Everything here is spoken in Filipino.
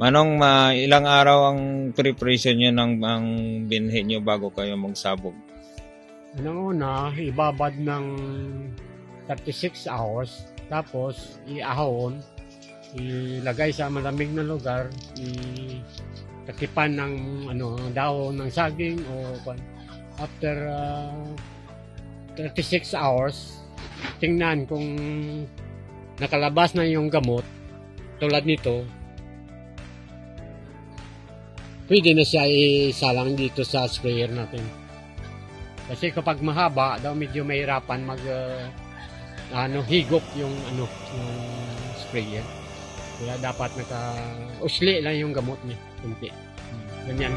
Manong, ilang araw ang preparation nyo ng ang binhi nyo bago kayo magsabog? Unang-una, ibabad ng 36 hours. Tapos, iahon. Ilagay sa malamig na lugar. Takipan ng dahon ng saging o after 36 hours, tingnan kung nakalabas na yung gamot tulad nito, pwede na siya isalang dito sa sprayer natin. Kasi kapag mahaba daw medyo mahirapan higop yung sprayer. Kaya dapat usli lang yung gamot niya kunti. Ganyan.